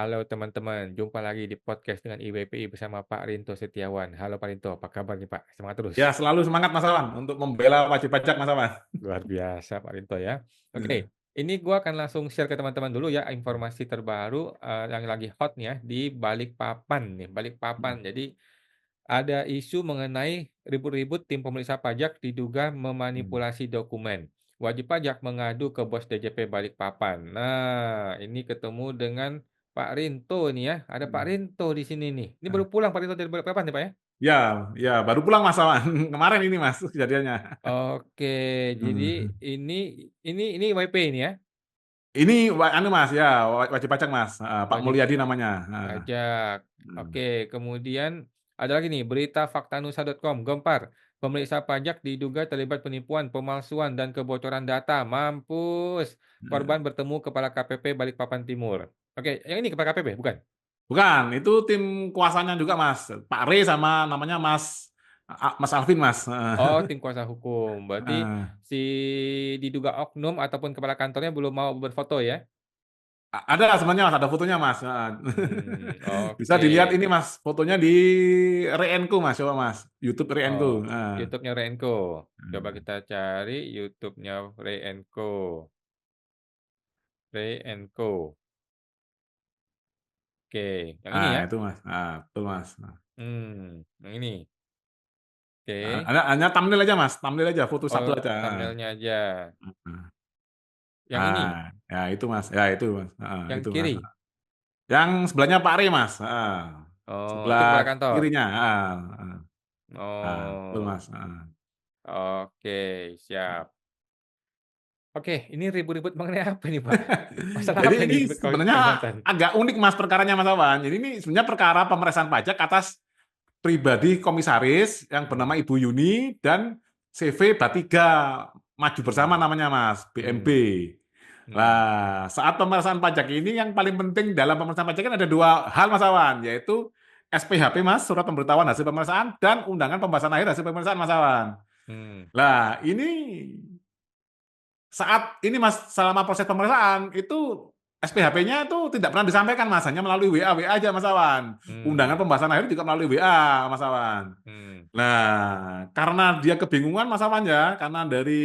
Halo teman-teman, jumpa lagi di podcast dengan IWPI bersama Pak Rinto Setiawan. Halo Pak Rinto, apa kabar nih Pak? Semangat terus. Ya, selalu semangat Mas Awan untuk membela wajib pajak Mas Awan. Luar biasa Pak Rinto ya. Oke, ini gua akan langsung share ke teman-teman dulu ya informasi terbaru yang lagi hot nih ya di Balikpapan nih, Balikpapan. Jadi ada isu mengenai ribut-ribut tim pemeriksa pajak diduga memanipulasi dokumen. Wajib pajak mengadu ke bos DJP Balikpapan. Nah, ini ketemu dengan Pak Rinto nih ya. Ada Pak Rinto di sini nih. Ini baru pulang Pak Rinto dari Balikpapan nih Pak ya? Ya, ya baru pulang Mas Awan. Kemarin ini Mas kejadiannya. Oke, jadi Hmm. ini ini WP ini ya. Ini anu Mas, ya wajib pajak Mas. Pak Wajib Mulyadi namanya. pajak. Hmm. Oke, kemudian ada lagi nih berita faktanusa.com, Gempar. Pemeriksa pajak diduga terlibat penipuan, pemalsuan, dan kebocoran data. Mampus. Korban bertemu Kepala KPP Balikpapan Timur. Oke, yang ini Kepala KPP, bukan? Bukan, itu tim kuasanya juga Mas. Pak Re sama namanya Mas Alvin Mas. Oh, tim kuasa hukum. Berarti si diduga oknum ataupun kepala kantornya belum mau berfoto ya? Ada sebenarnya Mas, ada fotonya Mas. Bisa Oke. dilihat ini Mas, fotonya di Reenko Mas, coba Mas. YouTube Reenko. Oh, YouTube-nya Renko. Coba kita cari YouTube-nya Renko. Renko. Oke, yang ini ya. Itu Mas. Betul Mas. Yang ini. Oke. Hanya thumbnail aja Mas, thumbnail aja, foto Oh, satu aja. thumbnailnya aja. Heeh. Yang ini, Ya itu Mas, ya itu Mas, yang itu Mas. kiri. Yang sebelahnya Pak Re Mas, Oh, itu sebelah kepala kantor. kirinya, betul Oh, Mas. oke, siap. Oke, ini ribut-ribut mengenai apa nih, Pak? Masalah Jadi apa ini nih sebenarnya Kalimantan? agak unik Mas perkaranya Mas Awan. Jadi ini sebenarnya perkara pemeriksaan pajak atas pribadi komisaris yang bernama Hmm, Ibu Yuni dan CV Batiga maju bersama hmm, namanya Mas, BMB. hmm, hmm, Nah, saat pemeriksaan pajak ini yang paling penting dalam pemeriksaan pajak kan ada dua hal Mas Awan, yaitu SPHP Mas, surat pemberitahuan hasil pemeriksaan dan undangan pembahasan akhir hasil pemeriksaan Mas Awan. hmm, Nah, ini saat ini Mas selama proses pemeriksaan itu SPHP-nya itu tidak pernah disampaikan Mas, hanya melalui WA aja Mas Awan. Undangan hmm, pembahasan akhir juga melalui WA Mas Awan. hmm, Nah, karena dia kebingungan Mas Awan ya, karena dari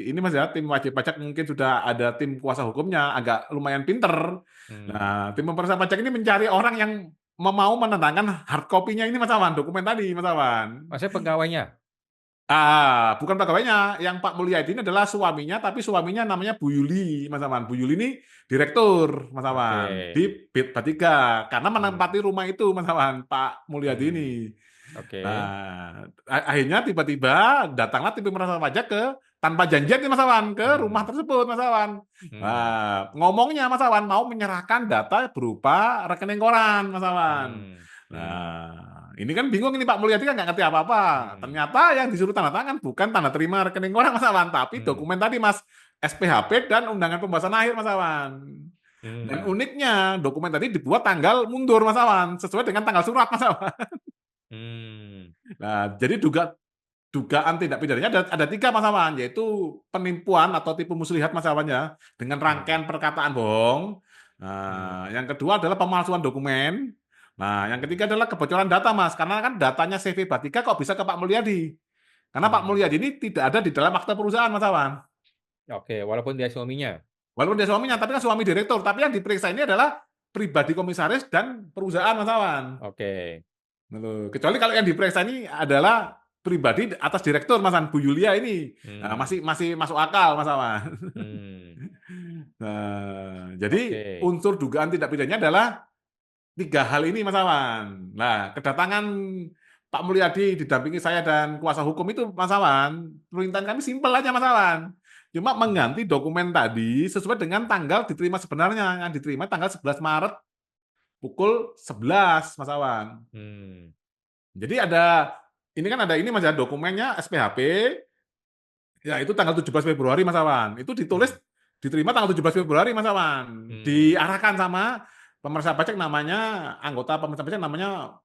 ini Mas ya, tim wajib pajak mungkin sudah ada tim kuasa hukumnya agak lumayan pinter. hmm. Nah, tim pemeriksaan pajak ini mencari orang yang mau menandatangkan hard copy-nya ini Mas Awan, dokumen tadi Mas Awan. Maksudnya pegawainya? Bukan pegawainya, yang Pak Mulyadi ini adalah suaminya, tapi suaminya namanya Bu Yuli, Mas Awan. Bu Yuli ini direktur, Mas Oke. Awan, di BIT Batiga, karena Hmm, menempati rumah itu, Mas Awan, Pak Mulyadi ini. hmm, oke. Nah, akhirnya tiba-tiba datanglah tim pemeriksaan pajak ke tanpa janjian nih Mas Awan ke rumah Hmm, tersebut Mas Awan. hmm, Nah, ngomongnya Mas Awan mau menyerahkan data berupa rekening koran Mas Awan. hmm, hmm, Nah, ini kan bingung ini Pak Mulyadi kan nggak ngerti apa-apa. hmm, Ternyata yang disuruh tanda tangan bukan tanda terima rekening koran Mas Awan, tapi hmm, dokumen tadi Mas, SPHP dan undangan pembahasan akhir Mas Awan. Dan hmm, uniknya dokumen tadi dibuat tanggal mundur Mas Awan, sesuai dengan tanggal surat Mas Awan. hmm, Nah, jadi dugaan tindak pidananya ada tiga Mas Awan, yaitu penipuan atau tipu muslihat Mas Awan ya, dengan hmm, rangkaian perkataan bohong. hmm, Nah, yang kedua adalah pemalsuan dokumen. Nah, yang ketiga adalah kebocoran data Mas, karena kan datanya CV Batika kok bisa ke Pak Mulyadi. Karena Pak hmm. Mulyadi ini tidak ada di dalam akta perusahaan Mas Awan. Oke, walaupun dia suaminya. Walaupun dia suaminya, tapi kan suami direktur. Tapi yang diperiksa ini adalah pribadi komisaris dan perusahaan Mas Awan. Oke. Kecuali kalau yang diperiksa ini adalah pribadi atas direktur Mas Bu Yulia ini. Nah, Hmm, masih masuk akal Mas Awan. hmm, Nah, jadi oke. unsur dugaan tindak pidananya adalah tiga hal ini Mas Awan. Nah, kedatangan Pak Mulyadi didampingi saya dan kuasa hukum itu Mas Awan, permintaan kami simpel aja Mas Awan. Cuma Hmm, mengganti dokumen tadi sesuai dengan tanggal diterima sebenarnya. Yang diterima tanggal 11 Maret pukul 11 Mas Awan. hmm, Jadi ada ini kan ada ini Mas ya dokumennya SPHP ya itu tanggal 17 Februari Mas Awan. Itu ditulis hmm, diterima tanggal 17 Februari Mas Awan. hmm, Diarahkan sama pemeriksa pajak namanya anggota pemeriksa pajak namanya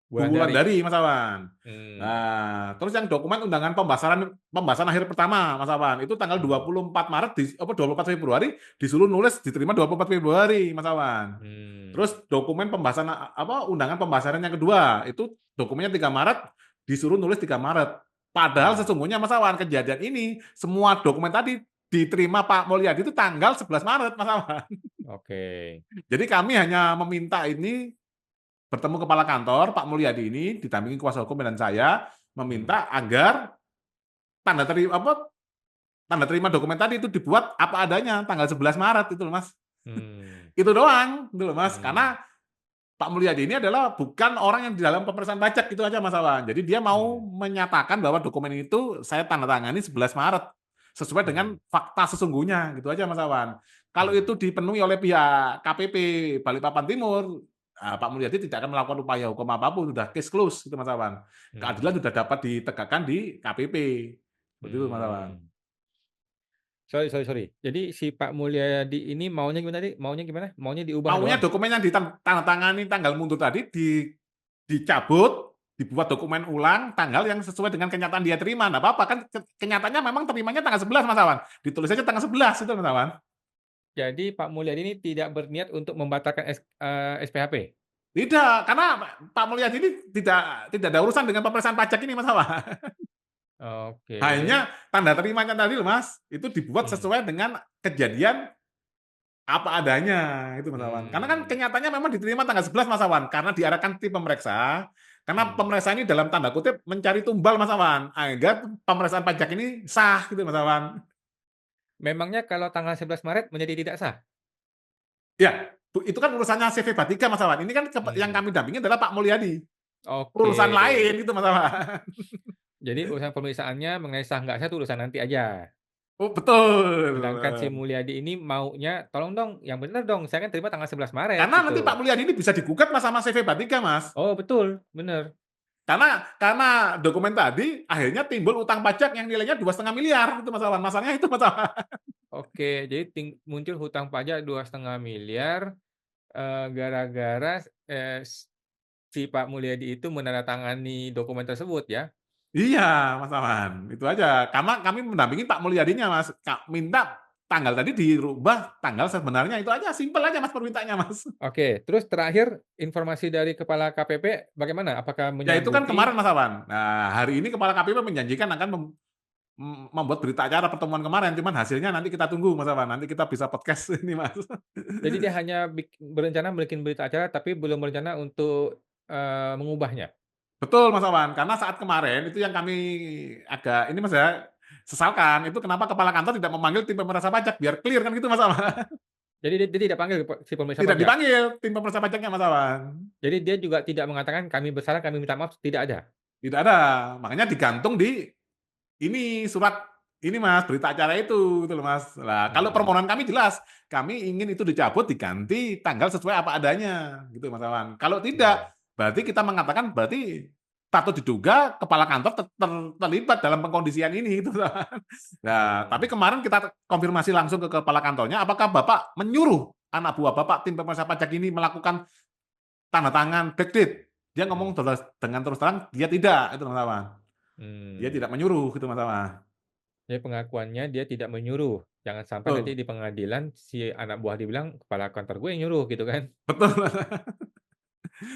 Wulandari. Wulandari, Mas Awan. Hmm. Nah, terus yang dokumen undangan pembahasan akhir pertama, Mas Awan, itu tanggal Hmm. 24 Maret 24 Februari disuruh nulis diterima 24 Februari, Mas Awan. Hmm. Terus dokumen pembahasan undangan pembahasan yang kedua, itu dokumennya 3 Maret disuruh nulis 3 Maret. Padahal Hmm. sesungguhnya Mas Awan, kejadian ini semua dokumen tadi diterima Pak Mulyadi itu tanggal 11 Maret, Mas Awan. Oke. Jadi kami hanya meminta ini bertemu kepala kantor Pak Mulyadi ini didampingi kuasa hukum dan saya Hmm. meminta agar tanda terima dokumen tadi itu dibuat apa adanya tanggal 11 Maret itu loh Mas. Hmm. Itu doang gitu loh Mas. Hmm. Karena Pak Mulyadi ini adalah bukan orang yang di dalam pemeriksaan pajak itu aja Mas Awan. Jadi dia mau Hmm. menyatakan bahwa dokumen itu saya tanda tangani 11 Maret sesuai dengan Hmm. fakta sesungguhnya gitu aja Mas Awan. Kalau Hmm. itu dipenuhi oleh pihak KPP Balikpapan Timur, Pak Mulyadi tidak akan melakukan upaya hukum apapun, sudah case close gitu Mas Awan. Keadilan Hmm. sudah dapat ditegakkan di KPP. Seperti itu Mas Awan. Hmm. Sorry, sorry, sorry. Jadi si Pak Mulyadi ini maunya gimana tadi? Maunya gimana? Maunya diubah Maunya doang? dokumen yang ditandatangani tanggal mundur tadi dicabut, dibuat dokumen ulang tanggal yang sesuai dengan kenyataan dia terima. Nggak apa-apa kan kenyataannya memang terimanya tanggal 11 Mas Awan. Ditulis aja tanggal 11 itu Mas Awan. Jadi Pak Mulyadi ini tidak berniat untuk membatalkan SPHP? Tidak, karena Pak Mulyadi ini tidak ada urusan dengan pemeriksaan pajak ini Mas Awan. Oke. Hanya tanda terimanya tadi loh Mas, itu dibuat Hmm. sesuai dengan kejadian apa adanya itu Mas Awan. Karena kan Hmm. kenyataannya memang diterima tanggal 11 Mas Awan, karena diarahkan tim pemeriksa, karena Hmm. pemeriksa ini dalam tanda kutip mencari tumbal Mas Awan, agar pemeriksaan pajak ini sah gitu Mas Awan. Memangnya kalau tanggal 11 Maret menjadi tidak sah? Ya, itu kan urusannya CV Batika Mas Awan. Ini kan yang Hmm. kami dampingin adalah Pak Mulyadi. Oke. Urusan lain itu Mas Awan. Jadi urusan pemeriksaannya mengenai sah nggak sah itu urusan nanti aja. Oh, betul. Sedangkan si Mulyadi ini maunya, "Tolong dong, yang bener dong, saya kan terima tanggal 11 Maret," Karena nanti Pak gitu. Mulyadi ini bisa digugat Mas sama CV Batika Mas. Oh betul, bener. Karena dokumen tadi akhirnya timbul utang pajak yang nilainya 2,5 miliar itu Mas Awan. Masalahnya itu Mas Awan. Oke, jadi muncul hutang pajak 2,5 miliar, gara-gara, si Pak Mulyadi itu menandatangani dokumen tersebut ya? Iya, Mas Awan, itu aja. Karena kami mendampingi Pak Mulyadinya, Mas. Minta tanggal tadi dirubah tanggal sebenarnya, itu aja, simpel aja Mas permintaannya, Mas. Oke, terus terakhir informasi dari kepala KPP bagaimana? Apakah Ya itu kan menyanggupi? kemarin Mas Awan. Nah, hari ini Kepala KPP menjanjikan akan membuat berita acara pertemuan kemarin, cuman hasilnya nanti kita tunggu Mas Awan, nanti kita bisa podcast ini Mas. Jadi dia hanya berencana bikin berita acara, tapi belum berencana untuk, mengubahnya? Betul Mas Awan, karena saat kemarin itu yang kami agak ini Mas ya, sesalkan, itu kenapa Kepala Kantor tidak memanggil tim pemeriksa pajak, biar clear kan gitu Mas Awan. Jadi dia tidak panggil si pemeriksa Tidak pajak? dipanggil tim pemeriksa pajaknya Mas Awan. Jadi dia juga tidak mengatakan, "Kami bersalah, kami minta maaf," tidak ada? Tidak ada, makanya digantung di ini surat ini Mas, berita acara itu, gitu loh Mas. Nah, kalau Mmm. permohonan kami jelas, kami ingin itu dicabut, diganti tanggal sesuai apa adanya, gitu Mas Awan. Kalau tidak, Mmm. berarti kita mengatakan berarti patut diduga kepala kantor terlibat dalam pengkondisian ini, gitu. Nah, tapi Mmm. kemarin kita konfirmasi langsung ke kepala kantornya, apakah Bapak menyuruh anak buah Bapak, tim pemeriksa pajak ini melakukan tanda tangan backdate? Dia ngomong Mmm. dengan terus terang, dia tidak, itu Mas Awan. Dia Mmm. tidak menyuruh, gitu Mas Awan. Jadi pengakuannya dia tidak menyuruh. Jangan sampai nanti Betul, di pengadilan si anak buah dibilang, "Kepala kantor gue yang nyuruh," gitu kan. betul.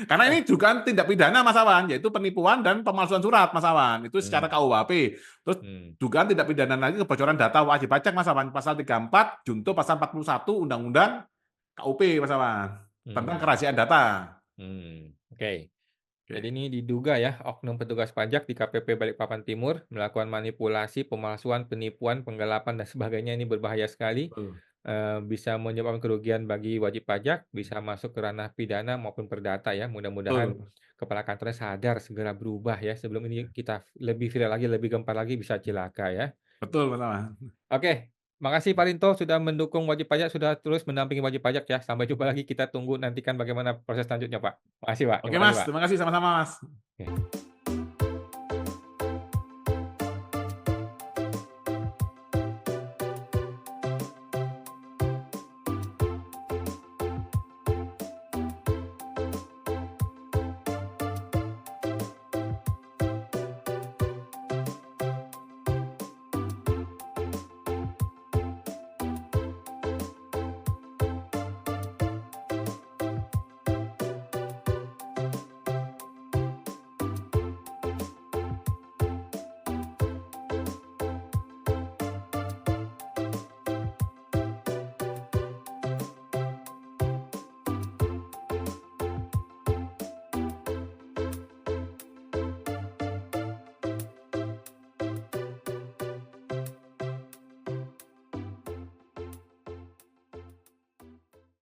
Karena Oh. ini juga tindak pidana Mas Awan, yaitu penipuan dan pemalsuan surat Mas Awan, itu secara Mmm. KUHP. Terus Mmm. dugaan tindak pidana lagi kebocoran data wajib pajak Mas Awan, pasal 34 junto pasal 41 Undang-Undang KUP Mas Awan, tentang Mmm. kerahasiaan data. Oke. Jadi Oke, ini diduga ya, oknum petugas pajak di KPP Balikpapan Timur melakukan manipulasi, pemalsuan, penipuan, penggelapan, dan sebagainya. Ini berbahaya sekali, betul, bisa menyebabkan kerugian bagi wajib pajak, bisa masuk ke ranah pidana maupun perdata ya. Mudah-mudahan betul, kepala kantornya sadar, segera berubah ya, sebelum ini kita lebih viral lagi, lebih gempar lagi, bisa cilaka ya. betul Mas Awan. Oke, makasih Pak Rinto sudah mendukung wajib pajak, sudah terus mendampingi wajib pajak ya. Sampai jumpa lagi, kita tunggu nantikan bagaimana proses selanjutnya Pak. Makasih Pak, Oke terima kasih Mas, Pak. terima kasih sama-sama Mas. Oke.